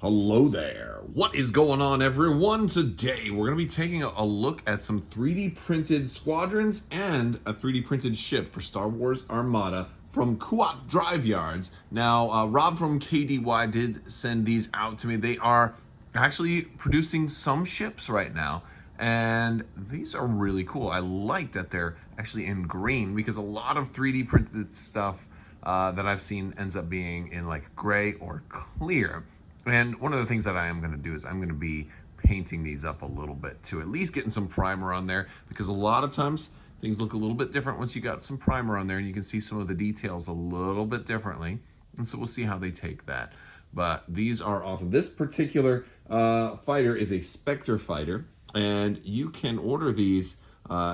Hello there. What is going on, everyone? Today we're going to be taking a look at some 3D printed squadrons and a 3D printed ship for Star Wars Armada from Kuat Drive Yards. Now, Rob from KDY did send these out to me. They are actually producing some ships right now, and these are really cool. I like that they're actually in green because a lot of 3D printed stuff that I've seen ends up being in like gray or clear. And one of the things that I am going to do is I'm going to be painting these up a little bit to at least getting some primer on there, because a lot of times things look a little bit different once you got some primer on there and you can see some of the details a little bit differently. And so we'll see how they take that. But these are awesome. This particular fighter is a Spectre fighter, and you can order these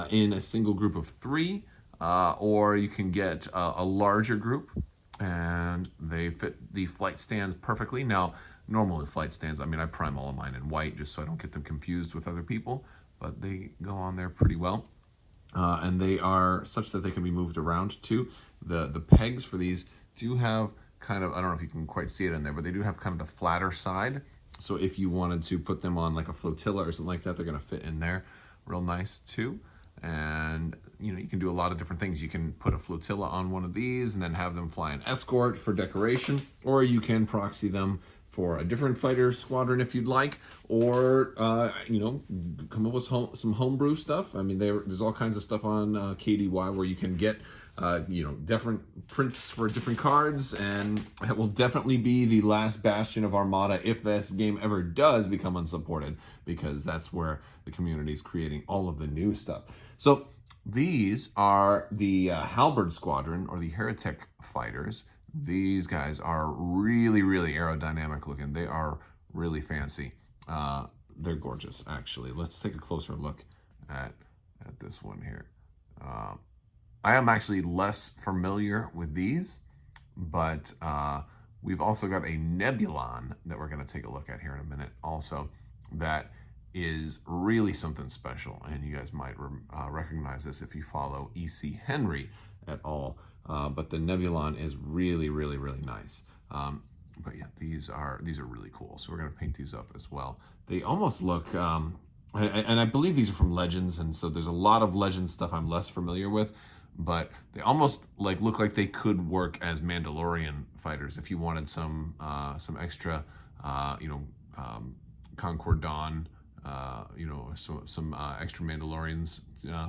in a single group of 3, or you can get a larger group, and they fit the flight stands perfectly. Now, normally flight stands, I mean, I prime all of mine in white just so I don't get them confused with other people, but they go on there pretty well. And they are such that they can be moved around too. The pegs for these do have kind of, I don't know if you can quite see it in there, but they do have kind of the flatter side. So if you wanted to put them on like a flotilla or something like that, they're going to fit in there real nice too. And you know, you can do a lot of different things. You can put a flotilla on one of these and then have them fly an escort for decoration, or you can proxy them for a different fighter squadron if you'd like, or you know, come up with some homebrew stuff. I mean, there's all kinds of stuff on KDY where you can get you know, different prints for different cards, and it will definitely be the last bastion of Armada if this game ever does become unsupported, because that's where the community is creating all of the new stuff. So these are the Halberd Squadron, or the Heretic Fighters. These guys are really, really aerodynamic looking. They are really fancy. They're gorgeous, actually. Let's take a closer look at this one here. I am actually less familiar with these, but we've also got a Nebulon that we're going to take a look at here in a minute also, that is really something special, and you guys might recognize this if you follow E.C. Henry at all. But the Nebulon is really, really, really nice. But yeah, these are really cool. So we're going to paint these up as well. They almost look, and I believe these are from Legends, and so there's a lot of Legends stuff I'm less familiar with, but they almost like look like they could work as Mandalorian fighters if you wanted some extra, you know, Concord Dawn, you know, some extra Mandalorians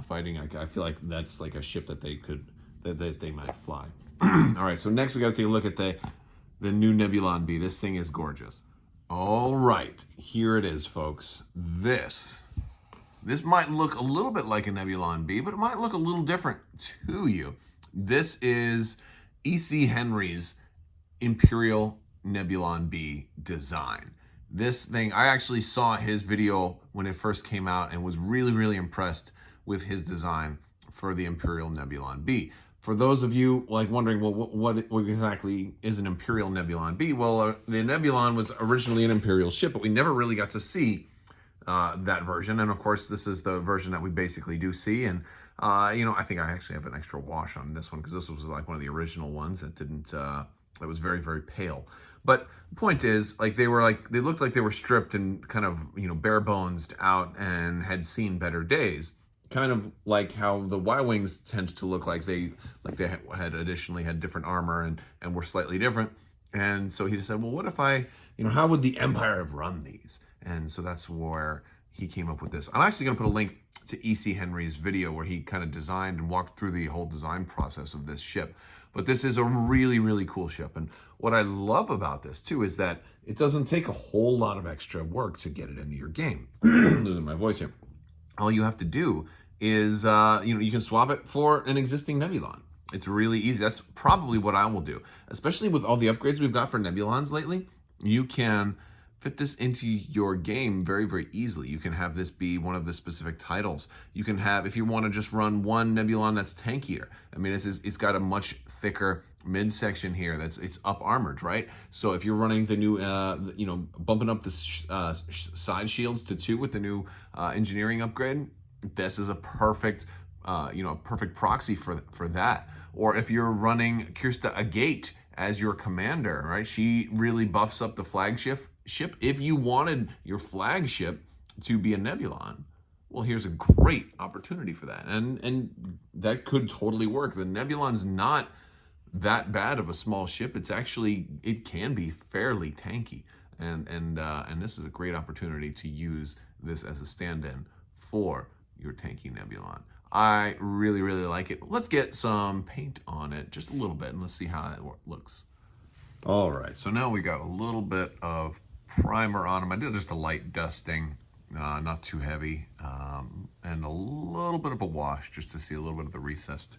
fighting. I feel like that's like a ship that they could, that they might fly. All right, so next we got to take a look at the new Nebulon-B. This thing is gorgeous. All right, here it is, folks. This might look a little bit like a Nebulon-B, but it might look a little different to you. This is E.C. Henry's Imperial Nebulon-B design. This thing, I actually saw his video when it first came out and was really, really impressed with his design for the Imperial Nebulon-B. For those of you like wondering, well, what exactly is an Imperial Nebulon-B? Well, the Nebulon was originally an Imperial ship, but we never really got to see that version. And of course, this is the version that we basically do see. And, you know, I think I actually have an extra wash on this one, because this was like one of the original ones that didn't, that was very, very pale. But the point is, like, they looked like they were stripped and kind of, you know, bare bones out and had seen better days. Kind of like how the Y-Wings tend to look like they had additionally had different armor and were slightly different. And so he just said, well, what if you know, how would the Empire have run these? And so that's where he came up with this. I'm actually going to put a link to E.C. Henry's video where he kind of designed and walked through the whole design process of this ship. But this is a really, really cool ship. And what I love about this too is that it doesn't take a whole lot of extra work to get it into your game. Losing my voice here. All you have to do is, you know, you can swap it for an existing Nebulon. It's really easy. That's probably what I will do, especially with all the upgrades we've got for Nebulons lately. You can fit this into your game very, very easily. You can have this be one of the specific titles. You can have, if you want to just run one Nebulon that's tankier. I mean, it's got a much thicker midsection here. It's up armored, right? So if you're running the new, you know, bumping up the side shields to 2 with the new engineering upgrade, this is a perfect, you know, perfect proxy for that. Or if you're running Kirsta Agate as your commander, right? She really buffs up the flagship. If you wanted your flagship to be a Nebulon, well, here's a great opportunity for that. And that could totally work. The Nebulon's not that bad of a small ship. It's actually, it can be fairly tanky. And this is a great opportunity to use this as a stand-in for your tanky Nebulon. I really, really like it. Let's get some paint on it just a little bit and let's see how it looks. All right, so now we got a little bit of primer on them. I did just a light dusting, not too heavy, and a little bit of a wash just to see a little bit of the recessed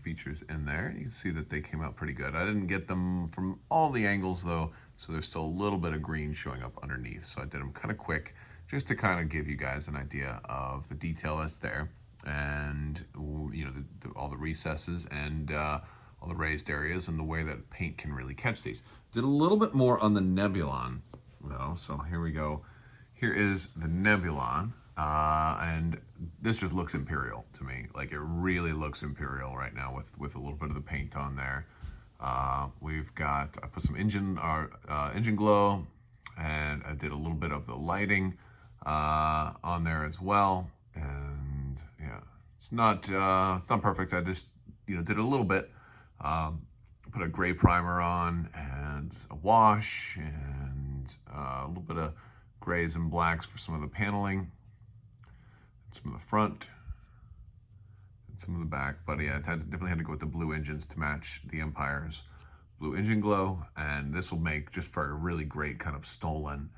features in there. You can see that they came out pretty good. I didn't get them from all the angles though, so there's still a little bit of green showing up underneath. So I did them kind of quick just to kind of give you guys an idea of the detail that's there, and you know, all the recesses and all the raised areas and the way that paint can really catch these. Did a little bit more on the Nebulon though, so here we go. Here is the Nebulon, and this just looks Imperial to me. Like, it really looks Imperial right now with a little bit of the paint on there. We've got, I put some engine glow, and I did a little bit of the lighting on there as well. And yeah, it's not perfect. I just, you know, did a little bit. Put a gray primer on and a wash and a little bit of grays and blacks for some of the paneling, some of the front, and some of the back. But yeah, definitely had to go with the blue engines to match the Empire's blue engine glow, and this will make just for a really great kind of stolen,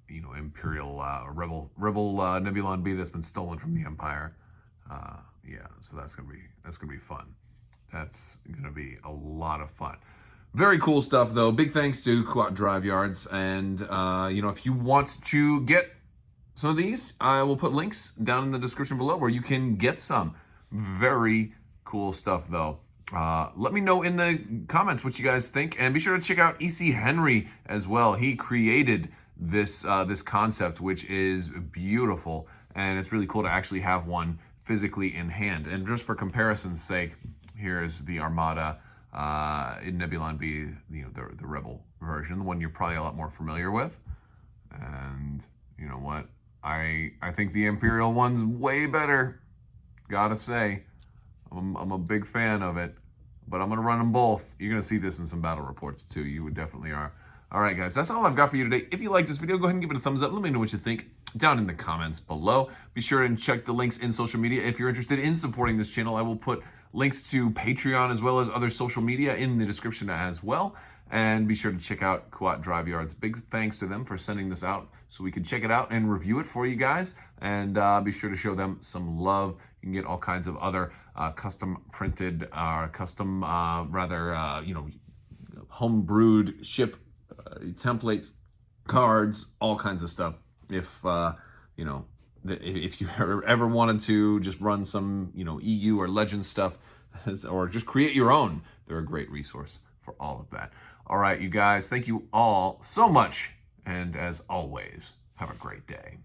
you know, Imperial rebel Nebulon-B that's been stolen from the Empire. Yeah, so that's gonna be fun. That's gonna be a lot of fun. Very cool stuff though. Big thanks to Quad Drive Yards. And you know, if you want to get some of these, I will put links down in the description below where you can get some. Very cool stuff though. Let me know in the comments what you guys think, and be sure to check out E.C. Henry as well. He created this this concept, which is beautiful, and it's really cool to actually have one physically in hand. And just for comparison's sake, here is the Armada in Nebulon-B, you know, the Rebel version, the one you're probably a lot more familiar with. And you know what? I think the Imperial one's way better. Gotta say, I'm a big fan of it, but I'm gonna run them both. You're gonna see this in some battle reports too. You would definitely are. All right, guys, that's all I've got for you today. If you like this video, go ahead and give it a thumbs up. Let me know what you think down in the comments below. Be sure and check the links in social media. If you're interested in supporting this channel, I will put links to Patreon as well as other social media in the description as well. And be sure to check out Quad Drive Yards. Big thanks to them for sending this out so we could check it out and review it for you guys. And be sure to show them some love. You can get all kinds of other custom printed, you know, home brewed ship templates, cards, all kinds of stuff. If you know, if you ever wanted to just run some, you know, EU or Legend stuff, or just create your own, they're a great resource for all of that. All right, you guys, thank you all so much, and as always, have a great day.